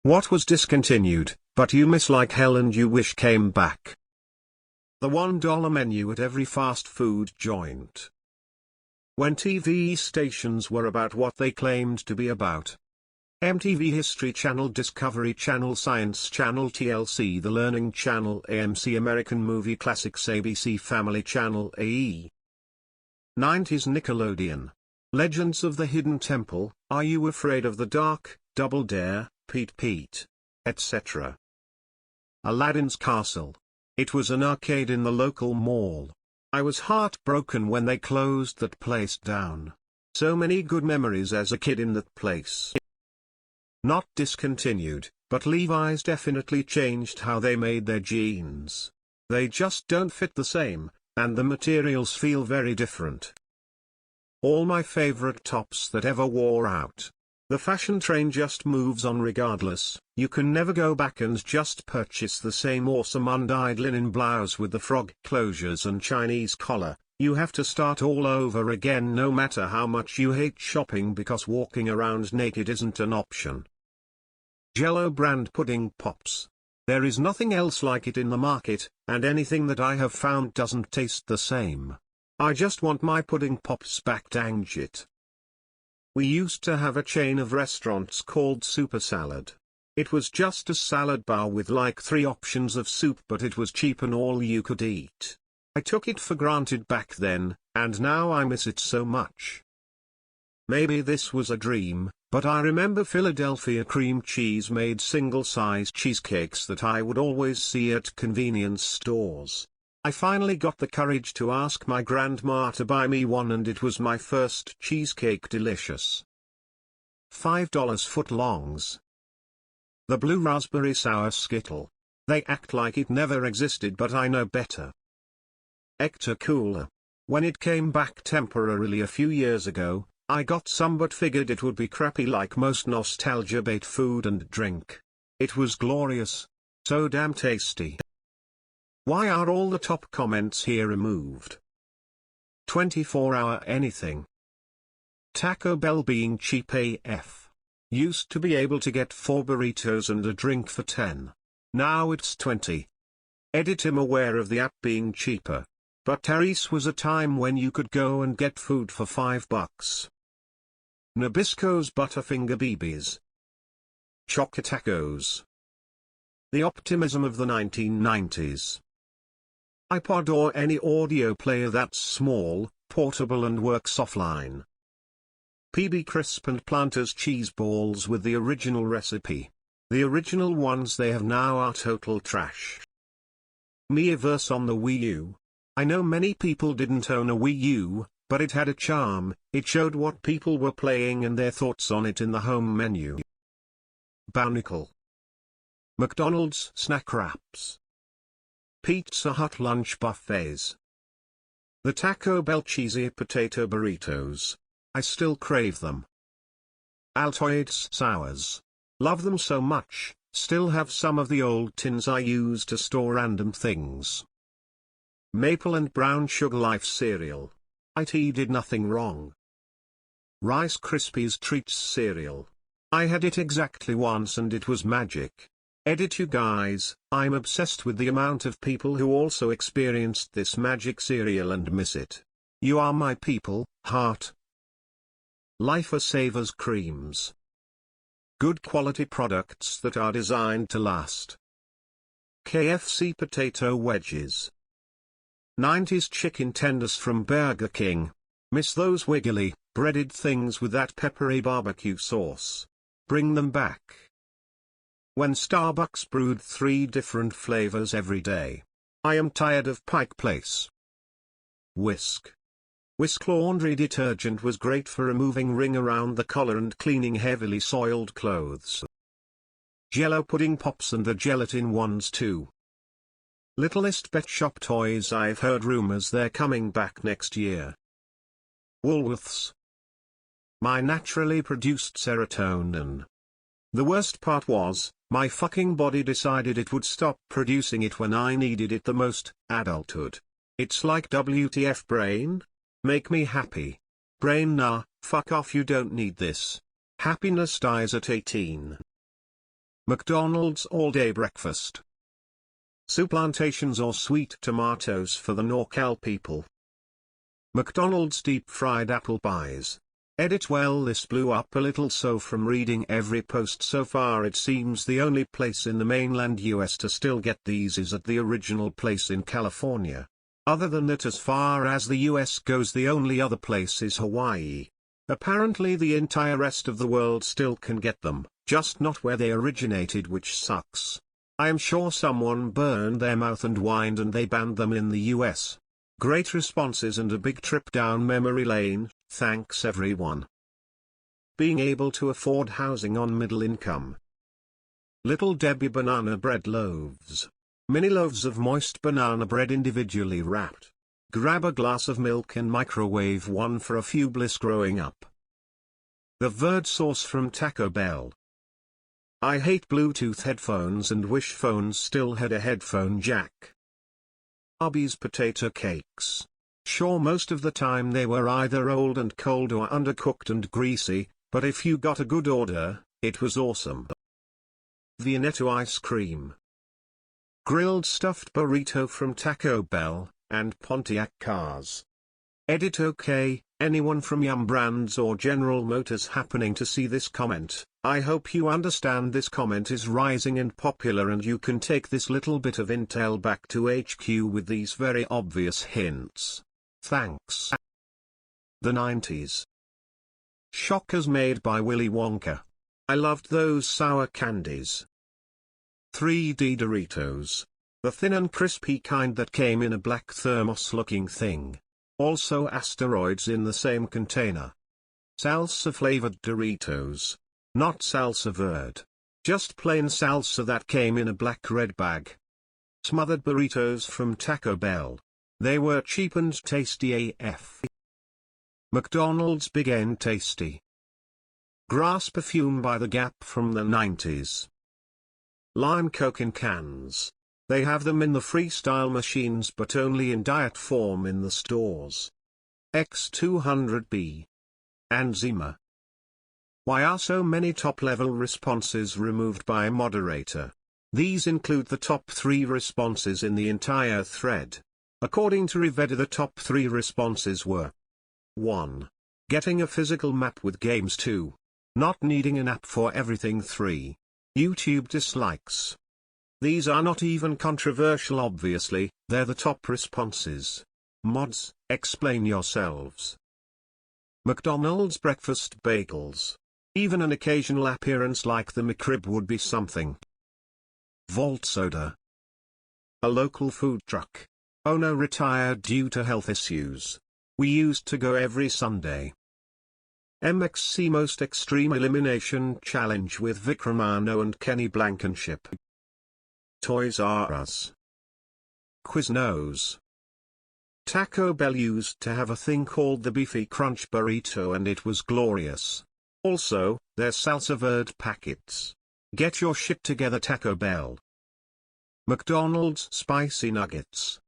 What was discontinued, but you miss like hell and you wish came back? The $1 menu at every fast food joint. When TV stations were about what they claimed to be about. MTV History Channel, Discovery Channel, Science Channel, TLC, The Learning Channel, AMC, American Movie Classics, ABC Family Channel, AE. 90s Nickelodeon. Legends of the Hidden Temple, Are You Afraid of the Dark, Double Dare, Pete, etc. Aladdin's Castle. It was an arcade in the local mall. I was heartbroken when they closed that place down. So many good memories as a kid in that place. Not discontinued, but Levi's definitely changed how they made their jeans. They just don't fit the same, and the materials feel very different. All my favorite tops that ever wore out. The fashion train just moves on regardless. You can never go back and just purchase the same awesome undyed linen blouse with the frog closures and Chinese collar. You have to start all over again no matter how much you hate shopping, because walking around naked isn't an option. Jell-O brand pudding pops. There is nothing else like it in the market, and anything that I have found doesn't taste the same. I just want my pudding pops back, dang it. We used to have a chain of restaurants called Super Salad. It was just a salad bar with like 3 options of soup, but it was cheap and all you could eat. I took it for granted back then, and now I miss it so much. Maybe this was a dream, but I remember Philadelphia cream cheese made single-size cheesecakes that I would always see at convenience stores. I finally got the courage to ask my grandma to buy me one, and it was my first cheesecake. Delicious. $5 footlongs. The blue raspberry sour Skittle. They act like it never existed, but I know better. Ecto Cooler. When it came back temporarily a few years ago, I got some but figured it would be crappy like most nostalgia bait food and drink. It was glorious. So damn tasty. Why are all the top comments here removed? 24-hour anything. Taco Bell being cheap AF. Used to be able to get 4 burritos and a drink for 10. Now it's 20. Edit: I'm aware of the app being cheaper. But Therese was a time when you could go and get food for $5. Nabisco's Butterfinger BBs. Chocotacos. The optimism of the 1990s. iPod or any audio player that's small, portable and works offline. PB Crisp and Planters cheese balls with the original recipe. The original ones they have now are total trash. Miiverse on the Wii U. I know many people didn't own a Wii U, but it had a charm. It showed what people were playing and their thoughts on it in the home menu. Bounicle. McDonald's snack wraps. Pizza Hut lunch buffets. The Taco Bell cheesy potato burritos. I still crave them. Altoids sours. Love them so much, still have some of the old tins I use to store random things. Maple and brown sugar Life cereal. IT did nothing wrong. Rice Krispies Treats cereal. I had it exactly once and it was magic. Edit: you guys, I'm obsessed with the amount of people who also experienced this magic cereal and miss it. You are my people, heart. Lifer Savers creams. Good quality products that are designed to last. KFC potato wedges. 90s chicken tenders from Burger King. Miss those wiggly, breaded things with that peppery barbecue sauce. Bring them back. When Starbucks brewed 3 different flavors every day. I am tired of Pike Place. Whisk. Whisk laundry detergent was great for removing ring around the collar and cleaning heavily soiled clothes. Jell-O pudding pops and the gelatin ones too. Littlest Pet Shop toys. I've heard rumors they're coming back next year. Woolworths. My naturally produced serotonin. The worst part was, my fucking body decided it would stop producing it when I needed it the most. Adulthood. It's like WTF brain? Make me happy. Brain, nah, fuck off, you don't need this. Happiness dies at 18. McDonald's all-day breakfast. Soup plantations or sweet tomatoes for the NorCal people. McDonald's deep-fried apple pies. Edit well, this blew up a little, so from reading every post so far it seems the only place in the mainland US to still get these is at the original place in California. Other than that, as far as the US goes, the only other place is Hawaii. Apparently the entire rest of the world still can get them, just not where they originated, which sucks. I am sure someone burned their mouth and whined and they banned them in the US. Great responses and a big trip down memory lane, thanks everyone. Being able to afford housing on middle income. Little Debbie banana bread loaves. Mini loaves of moist banana bread individually wrapped. Grab a glass of milk and microwave one for a few bliss growing up. The Verd sauce from Taco Bell. I hate Bluetooth headphones and wish phones still had a headphone jack. Arby's potato cakes. Sure, most of the time they were either old and cold or undercooked and greasy, but if you got a good order, it was awesome. Viennetto ice cream. Grilled stuffed burrito from Taco Bell, and Pontiac cars. Edit OK, anyone from Yum Brands or General Motors happening to see this comment, I hope you understand this comment is rising and popular and you can take this little bit of intel back to HQ with these very obvious hints. Thanks. The 90s. Shockers made by Willy Wonka. I loved those sour candies. 3D Doritos. The thin and crispy kind that came in a black thermos-looking thing. Also asteroids in the same container. Salsa-flavored Doritos. Not salsa verde. Just plain salsa that came in a black-red bag. Smothered burritos from Taco Bell. They were cheap and tasty AF. McDonald's Big N Tasty. Grass perfume by The Gap from the 90s. Lime Coke in cans. They have them in the freestyle machines but only in diet form in the stores. X200B. And Zima. Why are so many top-level responses removed by a moderator? These include the top 3 responses in the entire thread. According to Riveda, the top 3 responses were 1. Getting a physical map with games. 2. Not needing an app for everything. 3. YouTube dislikes. These are not even controversial, obviously, they're the top responses. Mods, explain yourselves. McDonald's breakfast bagels. Even an occasional appearance like the McRib would be something. Vault Soda. A local food truck. Owner retired due to health issues. We used to go every Sunday. MXC Most Extreme Elimination Challenge with Vikramano and Kenny Blankenship. Toys R Us. Quiznos. Taco Bell used to have a thing called the Beefy Crunch Burrito and it was glorious. Also, their salsa verde packets. Get your shit together, Taco Bell. McDonald's Spicy Nuggets.